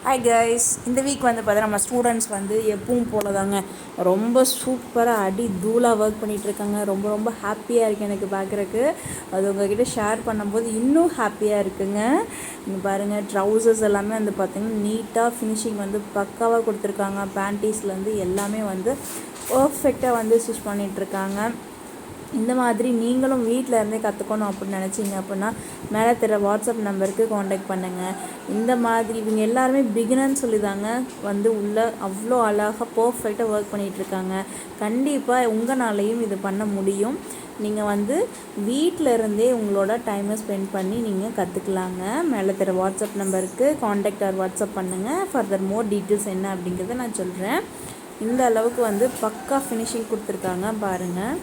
Hi guys, இந்த week வந்து பார்த்தா நம்ம ஸ்டூடெண்ட்ஸ் வந்து எப்பவும் போல தாங்க ரொம்ப சூப்பராக அடி தூளாக ஒர்க் பண்ணிகிட்ருக்காங்க. ரொம்ப ரொம்ப ஹாப்பியாக இருக்குது எனக்கு பார்க்குறக்கு. அது உங்கள்கிட்ட ஷேர் பண்ணும்போது இன்னும் ஹாப்பியாக இருக்குங்க. இங்கே பாருங்கள், ட்ரௌசர்ஸ் எல்லாமே வந்து பார்த்திங்கன்னா நீட்டாக ஃபினிஷிங் வந்து பக்காவாக கொடுத்துருக்காங்க. பேண்டீஸ்லேருந்து எல்லாமே வந்து பர்ஃபெக்டாக வந்து ஸ்டிச் பண்ணிகிட்ருக்காங்க. இந்த மாதிரி நீங்களும் வீட்டில் இருந்தே கற்றுக்கணும் அப்படின்னு நினச்சிங்க அப்படின்னா மேலே தெரிய வாட்ஸ்அப் நம்பருக்கு காண்டாக்ட் பண்ணுங்கள். இந்த மாதிரி இவங்க எல்லாருமே பிகினர்னு சொல்லி தாங்க வந்து உள்ள அவ்வளோ அழகாக பர்ஃபெக்டாக ஒர்க் பண்ணிகிட்ருக்காங்க. கண்டிப்பாக உங்களாலையும் இது பண்ண முடியும். நீங்கள் வந்து வீட்டில் இருந்தே உங்களோட டைமை ஸ்பெண்ட் பண்ணி நீங்கள் கற்றுக்கலாங்க. மேலே தெரிய வாட்ஸ்அப் நம்பருக்கு காண்டாக்ட் ஆர் வாட்ஸ்அப் பண்ணுங்கள். ஃபர்தர் மோர் டீட்டெயில்ஸ் என்ன அப்படிங்கிறத நான் சொல்கிறேன். இந்த அளவுக்கு வந்து பக்கா ஃபினிஷிங் கொடுத்துருக்காங்க பாருங்கள்.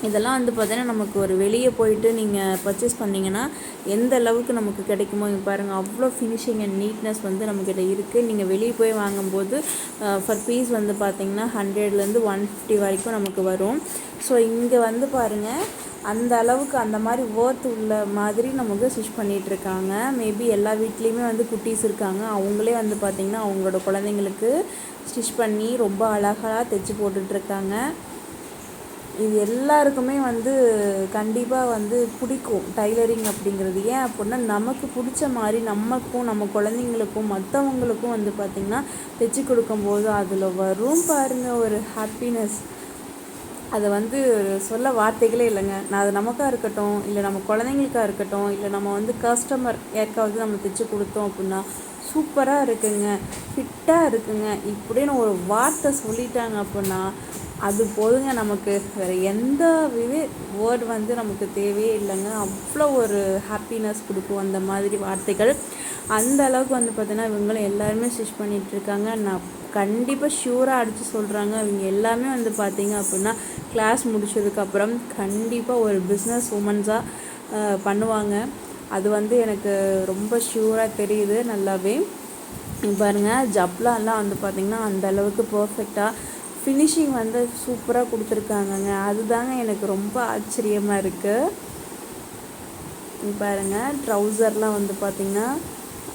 இதெல்லாம் வந்து பார்த்தீங்கன்னா நமக்கு ஒரு வெளியே போயிட்டு நீங்கள் பர்ச்சேஸ் பண்ணிங்கன்னா எந்த அளவுக்கு நமக்கு கிடைக்குமோ இங்கே பாருங்கள், அவ்வளோ ஃபினிஷிங் அண்ட் நீட்னஸ் வந்து நம்மக்கிட்ட இருக்குது. நீங்கள் வெளியே போய் வாங்கும்போது ஃபர் பீஸ் வந்து பார்த்திங்கன்னா 100லேருந்து 150 வரைக்கும் நமக்கு வரும். ஸோ இங்கே வந்து பாருங்கள், அந்த அளவுக்கு அந்த மாதிரி ஒர்த் உள்ள மாதிரி நமக்கு ஸ்டிச் பண்ணிகிட்ருக்காங்க. மேபி எல்லா வீட்லேயுமே வந்து குட்டீஸ் இருக்காங்க. அவங்களே வந்து பார்த்திங்கன்னா அவங்களோட குழந்தைங்களுக்கு ஸ்டிச் பண்ணி ரொம்ப அழகாக தைச்சி போட்டுட்ருக்காங்க. இது எல்லாருக்குமே வந்து கண்டிப்பாக வந்து பிடிக்கும் டைலரிங் அப்படிங்கிறது. ஏன் அப்படின்னா நமக்கு பிடிச்ச மாதிரி நமக்கும் நம்ம குழந்தைங்களுக்கும் மற்றவங்களுக்கும் வந்து பார்த்திங்கன்னா தைச்சி கொடுக்கும்போது அதில் வரும் பாருங்கள் ஒரு ஹாப்பினஸ். அதை வந்து சொல்ல வார்த்தைகளே இல்லைங்க. நான் அது நமக்காக இருக்கட்டும், இல்லை நம்ம குழந்தைங்களுக்காக இருக்கட்டும், இல்லை நம்ம வந்து கஸ்டமர் யாருக்காவது நம்ம தைச்சி கொடுத்தோம் அப்படின்னா சூப்பராக இருக்குங்க, ஃபிட்டாக இருக்குங்க இப்படின்னு ஒரு வார்த்தை சொல்லிட்டாங்க அப்படின்னா அது போதுங்க. நமக்கு வேறு எந்த வேர்டு வந்து நமக்கு தேவையே இல்லைங்க. அவ்வளோ ஒரு ஹாப்பினஸ் கொடுக்கும் அந்த மாதிரி வார்த்தைகள். அந்த அளவுக்கு வந்து பார்த்தீங்கன்னா இவங்களும் எல்லாருமே ஸ்டிச் பண்ணிகிட்ருக்காங்க. நான் கண்டிப்பாக ஷூராக அடித்து சொல்கிறாங்க, இவங்க எல்லாமே வந்து பார்த்திங்க அப்படின்னா கிளாஸ் முடிச்சதுக்கப்புறம் கண்டிப்பாக ஒரு பிஸ்னஸ் உமன்ஸாக பண்ணுவாங்க. அது வந்து எனக்கு ரொம்ப ஷூராக தெரியுது நல்லாவே. பாருங்கள், ஜப்லாலாம் வந்து பார்த்திங்கன்னா அந்த அளவுக்கு பர்ஃபெக்டாக ஃபினிஷிங் வந்து சூப்பராக கொடுத்துருக்காங்கங்க. அதுதாங்க எனக்கு ரொம்ப ஆச்சரியமாக இருக்குது. பாருங்கள், ட்ரௌசர்லாம் வந்து பார்த்திங்கன்னா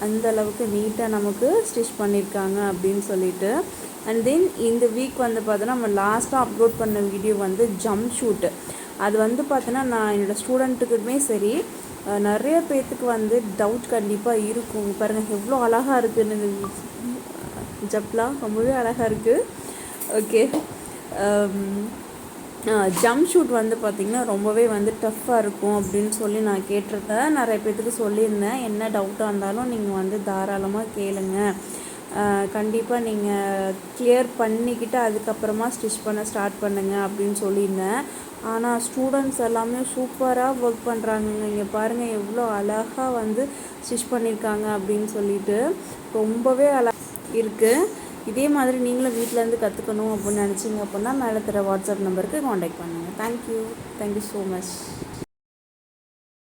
அந்த அளவுக்கு நீட்டாக நமக்கு ஸ்டிச் பண்ணியிருக்காங்க அப்படின்னு சொல்லிட்டு. அண்ட் தென் இந்த வீக் வந்து பார்த்தோன்னா நம்ம லாஸ்ட்டாக அப்லோட் பண்ண வீடியோ வந்து ஜம்ப் ஷூட்டு. அது வந்து பார்த்தோன்னா நான் என்னோடய ஸ்டூடெண்ட்டுக்குமே சரி நிறைய பேர்த்துக்கு வந்து டவுட் கண்டிப்பாக இருக்கும். பாருங்கள் எவ்வளோ அழகாக இருக்குதுன்னு, ஜப்லாம் ரொம்பவே அழகாக இருக்குது. ஓகே, ஜம்ப் ஷூட் வந்து பார்த்திங்கன்னா ரொம்பவே வந்து டஃப்பாக இருக்கும் அப்படின்னு சொல்லி நான் கேட்டிருக்கேன். நிறைய பேர்த்துக்கு சொல்லியிருந்தேன். என்ன டவுட்டாக இருந்தாலும் நீங்கள் வந்து தாராளமாக கேளுங்க. கண்டிப்பாக நீங்கள் கிளியர் பண்ணிக்கிட்டு அதுக்கப்புறமா ஸ்டிச் பண்ண ஸ்டார்ட் பண்ணுங்கள் அப்படின்னு சொல்லியிருந்தேன். ஆனால் ஸ்டூடெண்ட்ஸ் எல்லாமே சூப்பராக ஒர்க் பண்ணுறாங்கங்க. இங்கே பாருங்கள் எவ்வளோ அழகாக வந்து ஸ்டிச் பண்ணியிருக்காங்க அப்படின்னு சொல்லிட்டு ரொம்பவே அழகாக இருக்குது. இதே மாதிரி நீங்களும் வீட்டிலேருந்து கற்றுக்கணும் அப்படின்னு நினச்சிங்க அப்படின்னா மேலே தர வாட்ஸ்அப் நம்பருக்கு காண்டாக்ட் பண்ணுங்கள். Thank you so much.